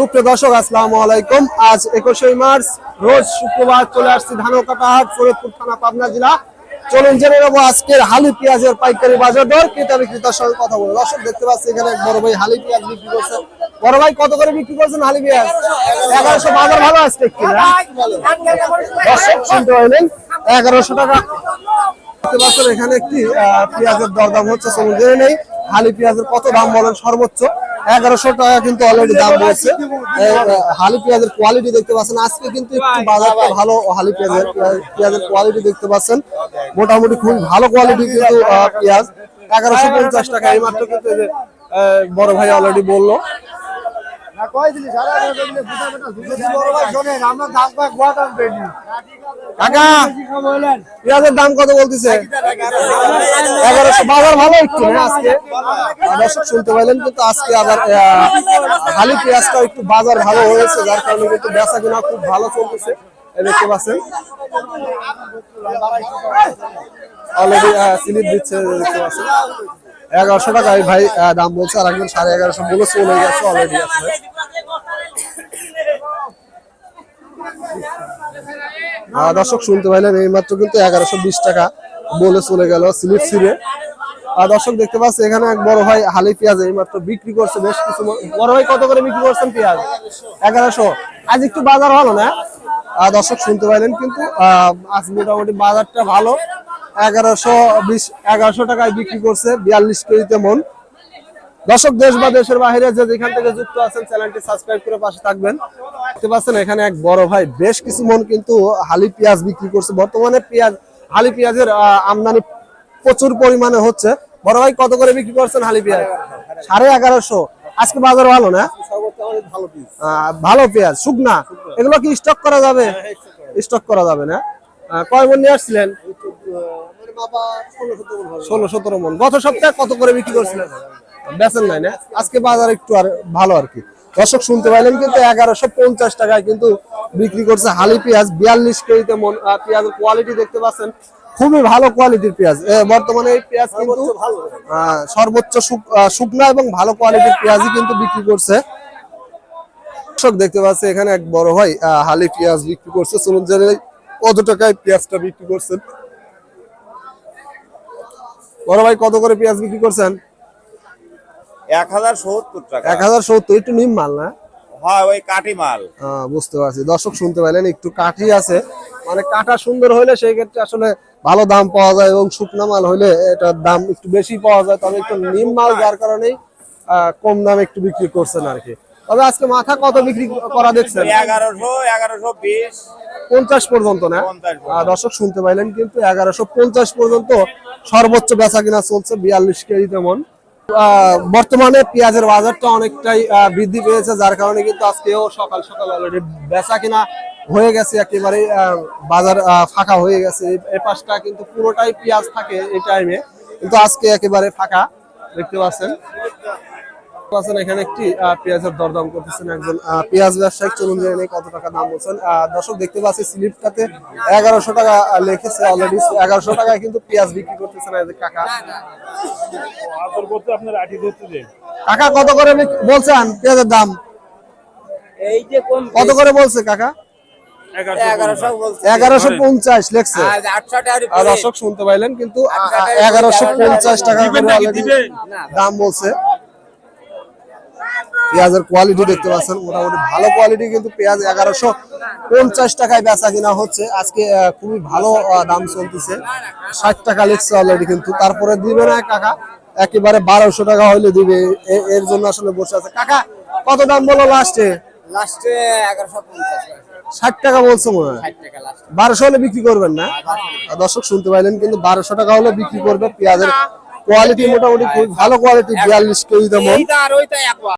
সুপ্রিয় দর্শক, আসসালামু আলাইকুম। আজ 21 মার্চ রোজ শুক্রবার চলে আসছি ধানকাটা হাট, ফরিদপুর থানা, পাবনা জেলা। চলুন জেনে নেবো আজকের হালি পেঁয়াজের পাইকারি বাজার দর। ক্রেতা বিক্রেতার সঙ্গে কথা বলবো। দর্শক দেখতে পাচ্ছি এখানে বড় ভাই হালি পেঁয়াজ বিক্রি করছে। বড় ভাই কত করে বিক্রি করছেন হালি পেঁয়াজ? 1100। বাজার ভালো আজকে একটু দর্শক শুনতে পাইলেন, 1100 টাকা দেখতে পাচ্ছেন। এখানে একটি পেঁয়াজের দরদাম হচ্ছে, চলুন জেনে নেই হালি পেঁয়াজের কত দাম বলেন সর্বোচ্চ। 1100 টাকা কিন্তু অলরেডি দাম বলছে। হালি পেঁয়াজের কোয়ালিটি দেখতে পাচ্ছেন, আজকে কিন্তু একটু বাজারটা ভালো। হালি পেঁয়াজের কোয়ালিটি দেখতে পাচ্ছেন, মোটামুটি খুব ভালো কোয়ালিটি কিন্তু পেঁয়াজ। 1150 টাকা এই মাত্র কিন্তু বড় ভাই অলরেডি বললো। কাকা পেঁয়াজের দাম কত বলতেছে? 1100। বাজার ভালো একটু না আজকে, দর্শক শুনতে পাইলেন। কিন্তু আজকে আবার হালি পেঁয়াজটা একটু বাজার ভালো হয়েছে, যার কারণে কিন্তু বেচা কিনা খুব ভালো চলতেছে। দেখতে পাচ্ছেন অলরেডি স্লিপ দিচ্ছে, দেখতে পাচ্ছেন 1100 টাকা ভাই দাম বলছে, আর একজন 1150 বলে চলে গেছে অলরেডি। আসলে দর্শক শুনতে পাইলেন, এই মাত্র কিন্তু 1120 টাকা বলে চলে গেল স্লিপ ছিঁড়ে। দর্শক দেখতে পাচ্ছি এখানে এক বড় ভাই হালি পেঁয়াজ এই মাত্র বিক্রি করছে বেশ কিছু। বড় ভাই কত করে বিক্রি করছেন পেঁয়াজ? 1100। আজ একটু বাজার ভালো না, দর্শক শুনতে পাইলেন। কিন্তু আজ মোটামুটি বাজারটা ভালো। 1120 টাকায় বিক্রি করছে 42 কেজিতে মন। দর্শক দেশ বা দেশের বাইরে যে যেখান থেকে যুক্ত আছেন, চ্যানেলটি সাবস্ক্রাইব করে পাশে থাকবেন। দেখতে পাচ্ছেন এখানে এক বড় ভাই বেশ কিছু মন কিন্তু হালি পেঁয়াজ বিক্রি করছে। বর্তমানে হালি পেঁয়াজের আমদানি প্রচুর পরিমাণে হচ্ছে। বড় ভাই কত করে বিক্রি করছেন হালি পেঁয়াজ? 1150। আজকে বাজার ভালো না? ভালো পেঁয়াজ শুকনা, এগুলো কি স্টক করা যাবে? স্টক করা যাবে না। কয় মন নিয়ে আসছিলেন? 16-17 মন। গত সপ্তাহে কত করে বিক্রি করছিলেন? বেচেন নাই না? আজকে বাজার একটু আর ভালো আর কি। দর্শক শুনতে পাইলেন, কিন্তু 1150 টাকায় কিন্তু বিক্রি করছে হালি পেঁয়াজ 42 কেজিতে মন। পেঁয়াজের কোয়ালিটি দেখতে পাচ্ছেন, খুবই ভালো কোয়ালিটির পেঁয়াজ। বর্তমানে এই পেঁয়াজ কিন্তু সর্বোচ্চ শুকনা এবং ভালো কোয়ালিটির পেঁয়াজই কিন্তু বিক্রি করছে। দর্শক দেখতে পাচ্ছি এখানে এক বড় ভাই হালি পেঁয়াজ বিক্রি করছে। চলুন জেনে কত টাকায় পেঁয়াজটা বিক্রি করছেন। বড় ভাই কত করে পেঁয়াজ বিক্রি করছেন? 1070 টাকা। 1070 একটু নিম মাল না? হ্যাঁ, ওই কাটি মাল। বুঝতে পারছি। দর্শক শুনতে পাইলেন, একটু কাঠি আছে, মানে কাটা সুন্দর হইলে সেই ক্ষেত্রে আসলে ভালো দাম পাওয়া যায়, এবং শুকনা মাল হইলে এটার দাম একটু বেশি পাওয়া যায়। তবে একটু নিম মাল যার কারণেই কম দামে একটু বিক্রি করছেন আর কি। তবে আজকে মাথা কত বিক্রি করা দেখছেন? 1120 50 পর্যন্ত না? দর্শক শুনতে পাইলেন, কিন্তু 1150 পর্যন্ত সর্বোচ্চ বেচা কিনা চলছে 42 কেজি তেমন। বর্তমানে পেঁয়াজের বাজারটা অনেকটাই বৃদ্ধি পেয়েছে, যার কারণে কিন্তু আজকেও সকাল সকাল অলরেডি বেচা কিনা হয়ে গেছে, একেবারে বাজার ফাঁকা হয়ে গেছে। এই পাশটা কিন্তু পুরোটাই পেঁয়াজ থাকে এই টাইমে, কিন্তু আজকে একেবারে ফাঁকা দেখতে পাচ্ছেন। এখানে একটি পেঁয়াজের দরদাম করতেছেন একজন পেঁয়াজ ব্যবসায়ী। চলুন জেনে কত টাকা দাম বলছেন। দর্শক দেখতে পাচ্ছি স্লিপটাতে 1100 টাকা লিখেছে অলরেডি। 1100 টাকায় কিন্তু পেঁয়াজ বিক্রি করতেছেন কাকা। কাকা কত করে বলছেন পেঁয়াজের দাম? কত করে বলছে কাকা? 1150 লেখছে। দর্শক শুনতে পাইলেন, কিন্তু 1150 টাকা দাম বলছে। পেঁয়াজের কোয়ালিটি দেখতে পাচ্ছেন, মোটামুটি ভালো কোয়ালিটি কিন্তু পেঁয়াজ 1150 টাকায় বেচা কিনা হচ্ছে। আজকে খুবই ভালো দাম চলতেছে। 60 টাকা লিখছে অলরেডি, কিন্তু তারপরে দিবে না কাকা, একেবারে 1200 টাকা হইলে দিবে। এর জন্য আসলে বসে আছে। কাকা কত দাম বলো লাস্টে? 60 টাকা বলছে মনে হয়। 1200 হলে বিক্রি করবেন না? দর্শক শুনতে পাইলেন, কিন্তু 1200 টাকা হলে বিক্রি করবে। পেঁয়াজের কোয়ালিটি মোটামুটি খুব ভালো কোয়ালিটি, 42 কেজি দাম।